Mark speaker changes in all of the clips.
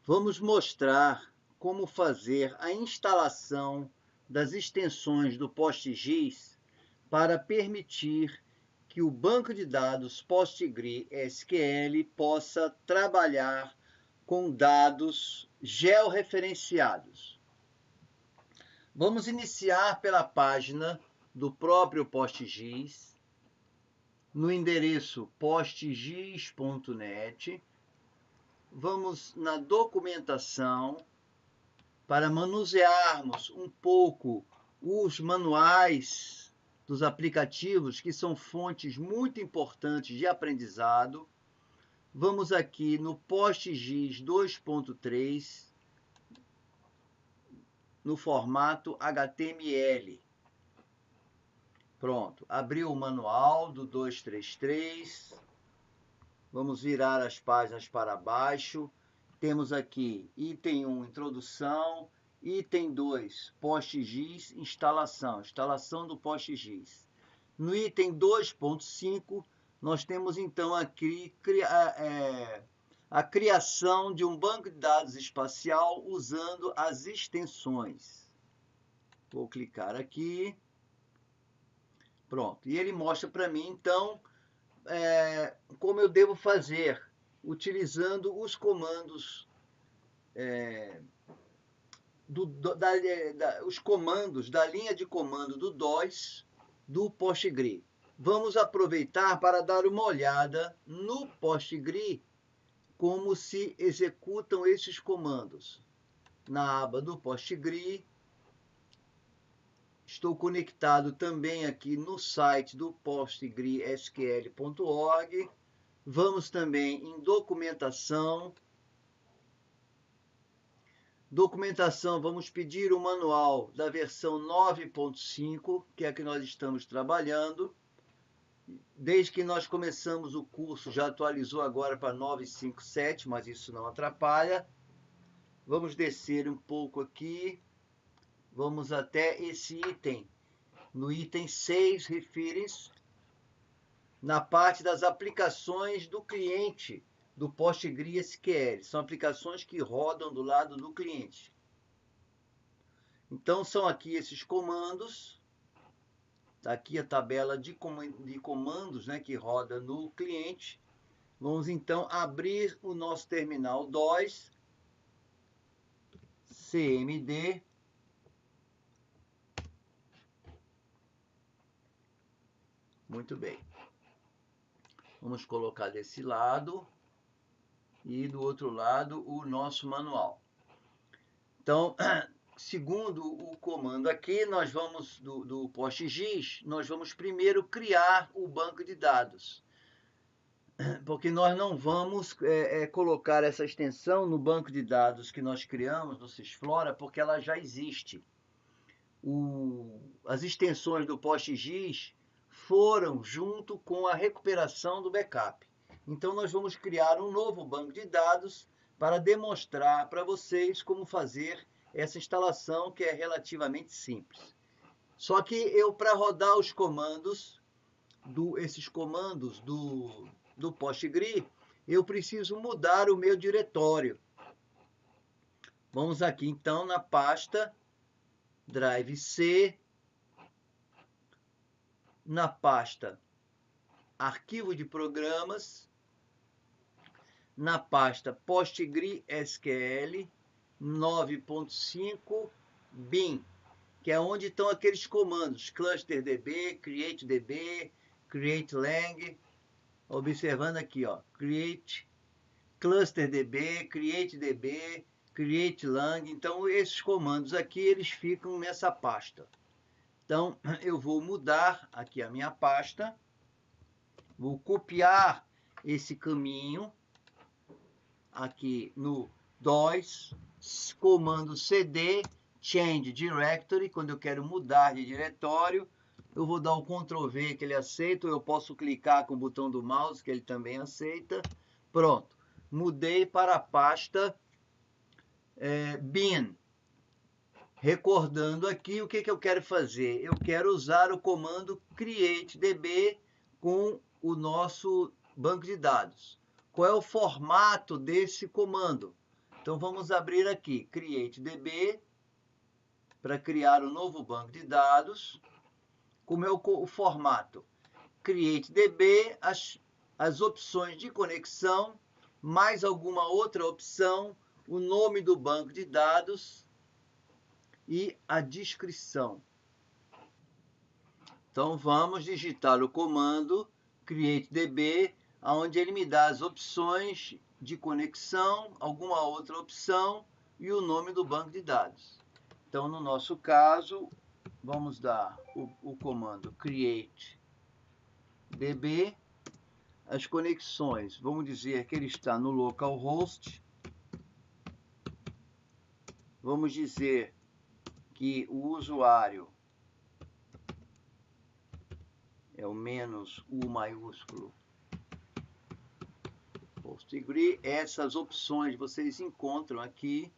Speaker 1: Vamos mostrar como fazer a instalação das extensões do PostGIS para permitir que o banco de dados PostgreSQL possa trabalhar com dados georreferenciados. Vamos iniciar pela página do próprio PostGIS, no endereço postgis.net. Vamos na documentação para manusearmos um pouco os manuais dos aplicativos, que são fontes muito importantes de aprendizado. Vamos aqui no PostGIS 2.3, no formato HTML. Pronto, abriu o manual do 233. Vamos virar as páginas para baixo. Temos aqui item 1, introdução. Item 2, PostGIS, instalação do PostGIS. No item 2.5, nós temos então aqui a criação de um banco de dados espacial usando as extensões. Vou clicar aqui. Pronto, e ele mostra para mim, então, como eu devo fazer, utilizando os comandos, os comandos da linha de comando do DOS do PostgreSQL. Vamos aproveitar para dar uma olhada no PostgreSQL, como se executam esses comandos. Na aba do PostgreSQL, estou conectado também aqui no site do postgresql.org. Vamos também em documentação. Documentação, vamos pedir o manual da versão 9.5, que é a que nós estamos trabalhando. Desde que nós começamos o curso, já atualizou agora para 9.5.7, mas isso não atrapalha. Vamos descer um pouco aqui. Vamos até esse item. No item 6, Reference, na parte das aplicações do cliente do PostgreSQL. São aplicações que rodam do lado do cliente. Então, são aqui esses comandos. Aqui a tabela de comandos, né, que roda no cliente. Vamos, então, abrir o nosso terminal DOS, CMD. Muito bem. Vamos colocar desse lado e do outro lado o nosso manual. Então, segundo o comando aqui, nós vamos do PostGIS, nós vamos primeiro criar o banco de dados. Porque nós não vamos colocar essa extensão no banco de dados que nós criamos no Sysflora, porque ela já existe. As extensões do PostGIS foram junto com a recuperação do backup. Então, nós vamos criar um novo banco de dados para demonstrar para vocês como fazer essa instalação, que é relativamente simples. Só que eu, para rodar os comandos, esses comandos do PostgreSQL, eu preciso mudar o meu diretório. Vamos aqui, então, na pasta Drive C, na pasta Arquivo de Programas, na pasta PostgreSQL 9.5 bin, que é onde estão aqueles comandos ClusterDB, CreateDB, CreateLang. Observando aqui, ó, Create, ClusterDB, CreateDB, CreateLang. Então, esses comandos aqui, eles ficam nessa pasta. Então, eu vou mudar aqui a minha pasta. Vou copiar esse caminho aqui no DOS, comando CD, Change Directory, quando eu quero mudar de diretório. Eu vou dar o Ctrl V, que ele aceita, ou eu posso clicar com o botão do mouse, que ele também aceita. Pronto, mudei para a pasta bin. Recordando aqui, o que eu quero fazer? Eu quero usar o comando CreateDB com o nosso banco de dados. Qual é o formato desse comando? Então vamos abrir aqui, CreateDB, para criar um novo banco de dados. Como é o formato? CreateDB, as opções de conexão, mais alguma outra opção, o nome do banco de dados e a descrição. Então vamos digitar o comando CreateDB, onde ele me dá as opções de conexão, alguma outra opção e o nome do banco de dados. Então, no nosso caso, vamos dar o comando CreateDB. As conexões, vamos dizer que ele está no localhost. Vamos dizer que o usuário é o -U maiúsculo PostgreSQL. Essas opções vocês encontram aqui.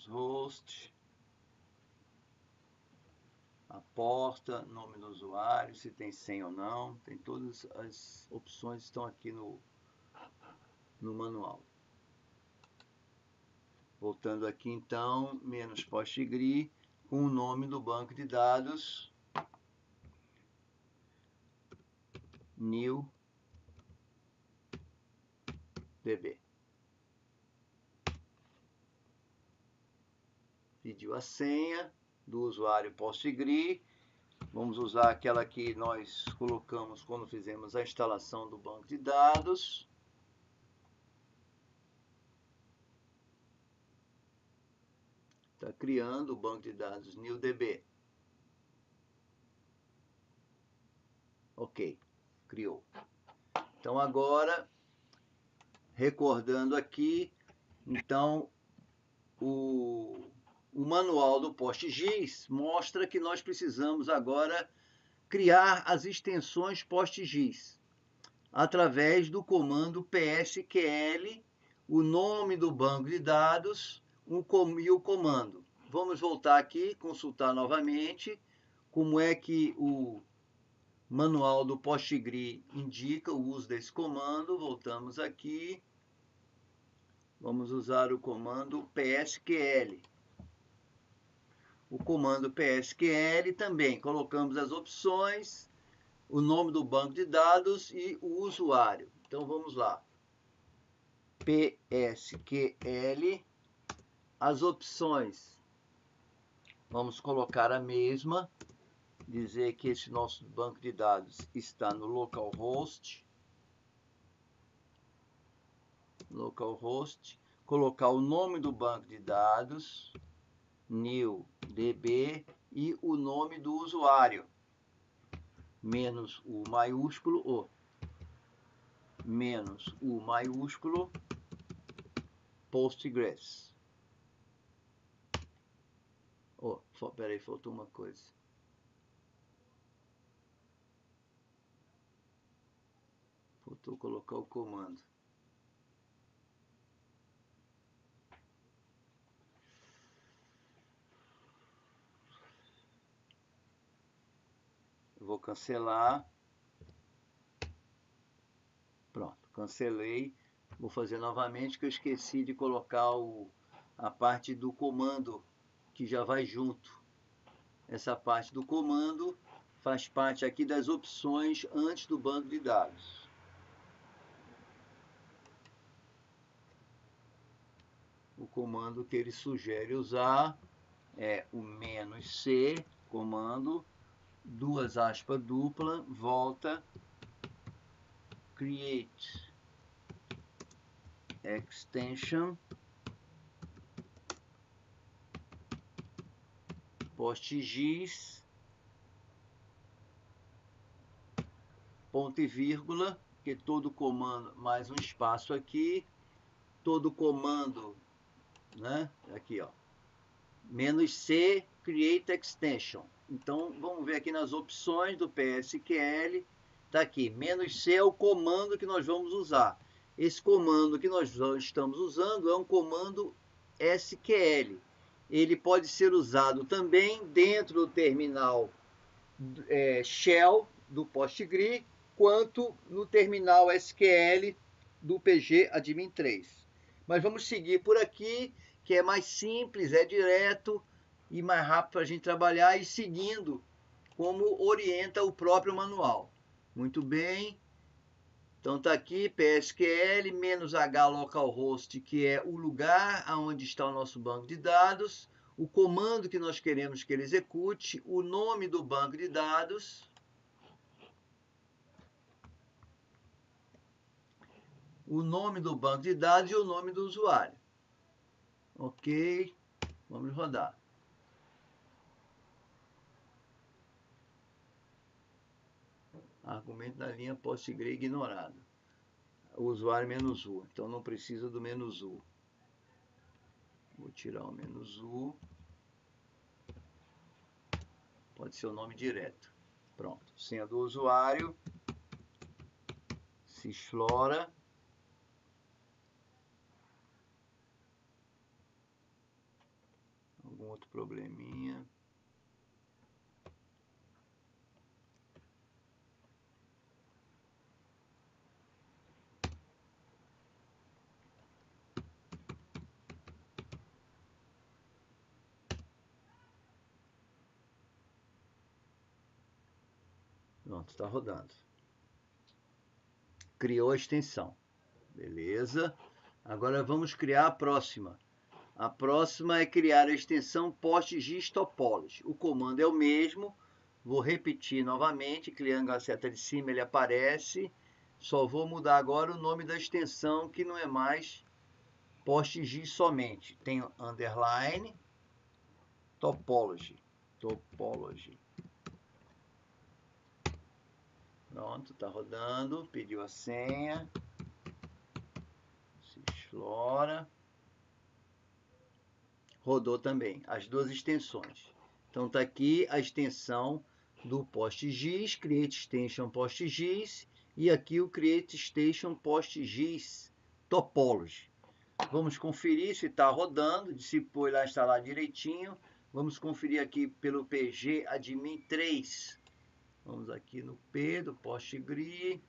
Speaker 1: -host, a porta, nome do usuário, se tem senha ou não, tem todas as opções estão aqui no manual. Voltando aqui então, -postgre, com o nome do banco de dados, new DB. Pediu a senha do usuário PostgreSQL. Vamos usar aquela que nós colocamos quando fizemos a instalação do banco de dados. Está criando o banco de dados newDB. Ok, criou. Então agora, recordando aqui, então o manual do PostGIS mostra que nós precisamos agora criar as extensões PostGIS através do comando psql, o nome do banco de dados e o comando. Vamos voltar aqui, consultar novamente como é que o manual do PostgreSQL indica o uso desse comando. Voltamos aqui. Vamos usar o comando psql. O comando psql também colocamos as opções, o nome do banco de dados e o usuário. Então vamos lá. psql, as opções, vamos colocar a mesma, dizer que esse nosso banco de dados está no localhost, colocar o nome do banco de dados, newDB, e o nome do usuário, -U maiúsculo, -U maiúsculo, Postgres. Peraí, faltou uma coisa. Faltou colocar o comando. Eu vou cancelar. Pronto, cancelei. Vou fazer novamente, que eu esqueci de colocar a parte do comando, que já vai junto. Essa parte do comando faz parte aqui das opções antes do banco de dados. O comando que ele sugere usar é o -C, comando, duas aspas dupla, volta, create extension, PostGIS, ponto e vírgula, que todo comando, mais um espaço aqui, todo comando, né? Aqui, ó, -C, create extension. Então, vamos ver aqui nas opções do psql, tá aqui, -C é o comando que nós vamos usar. Esse comando que nós estamos usando é um comando SQL. Ele pode ser usado também dentro do terminal shell do PostgreSQL, quanto no terminal SQL do PG Admin 3. Mas vamos seguir por aqui, que é mais simples, é direto e mais rápido para a gente trabalhar e seguindo como orienta o próprio manual. Muito bem. Então está aqui PSQL -h localhost, que é o lugar onde está o nosso banco de dados, o comando que nós queremos que ele execute, o nome do banco de dados, e o nome do usuário. Ok, vamos rodar. Argumento da linha PostgreSQL ignorado. O usuário "-u", então não precisa do "-u". Vou tirar o "-u". Pode ser o nome direto. Pronto. Senha do usuário. Sysflora. Algum outro probleminha? Pronto, está rodando. Criou a extensão. Beleza. Agora vamos criar a próxima. A próxima é criar a extensão PostGIS Topology. O comando é o mesmo. Vou repetir novamente. Clicando a seta de cima, ele aparece. Só vou mudar agora o nome da extensão, que não é mais PostGIS somente. Tem underline Topology. Pronto, está rodando. Pediu a senha. Sysflora. Rodou também as duas extensões. Então está aqui a extensão do PostGIS, Create Extension PostGIS, e aqui o Create Extension PostGIS Topology. Vamos conferir se está rodando, se foi lá instalar direitinho. Vamos conferir aqui pelo PG Admin 3. Vamos aqui no P do PostgreSQL.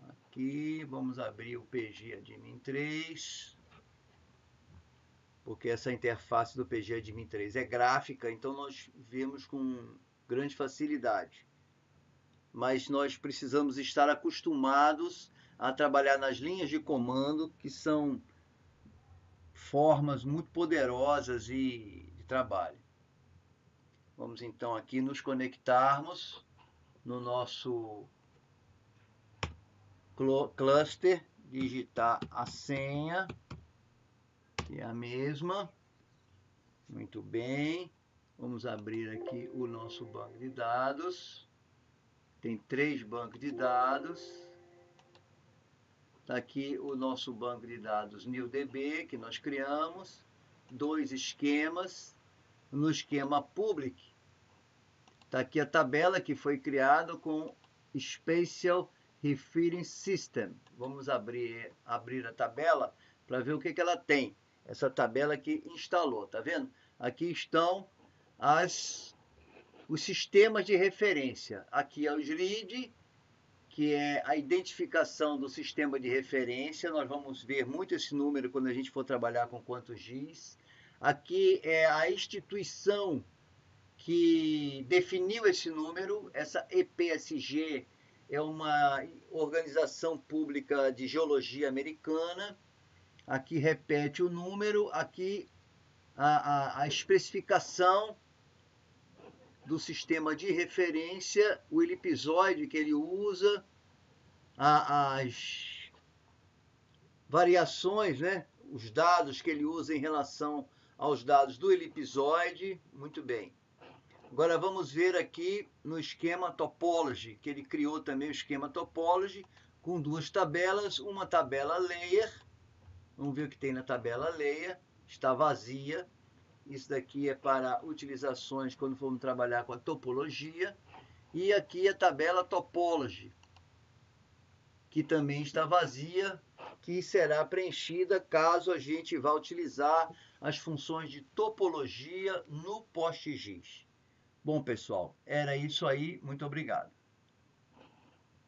Speaker 1: Aqui, vamos abrir o PG Admin 3. Porque essa interface do PG Admin 3 é gráfica, então nós vemos com grande facilidade. Mas nós precisamos estar acostumados a trabalhar nas linhas de comando, que são formas muito poderosas de trabalho. Vamos então aqui nos conectarmos no nosso cluster, digitar a senha, que é a mesma. Muito bem. Vamos abrir aqui o nosso banco de dados. Tem 3 bancos de dados. Está aqui o nosso banco de dados NewDB, que nós criamos. 2 esquemas. No esquema public, está aqui a tabela que foi criada com Spatial Reference System. Vamos abrir a tabela para ver o que ela tem. Essa tabela que instalou, tá vendo? Aqui estão os sistemas de referência. Aqui é o SRID, que é a identificação do sistema de referência. Nós vamos ver muito esse número quando a gente for trabalhar com quantos GIS. Aqui é a instituição que definiu esse número. Essa EPSG é uma organização pública de geologia americana. Aqui repete o número, aqui a especificação do sistema de referência, o elipsoide que ele usa, as variações, né? Os dados que ele usa em relação aos dados do elipsoide. Muito bem. Agora vamos ver aqui no esquema Topology, que ele criou também o esquema Topology, com 2 tabelas, uma tabela Layer. Vamos ver o que tem na tabela Layer. Está vazia. Isso daqui é para utilizações quando formos trabalhar com a topologia. E aqui a tabela Topology, que também está vazia, que será preenchida caso a gente vá utilizar as funções de topologia no PostGIS. Bom, pessoal, era isso aí. Muito obrigado.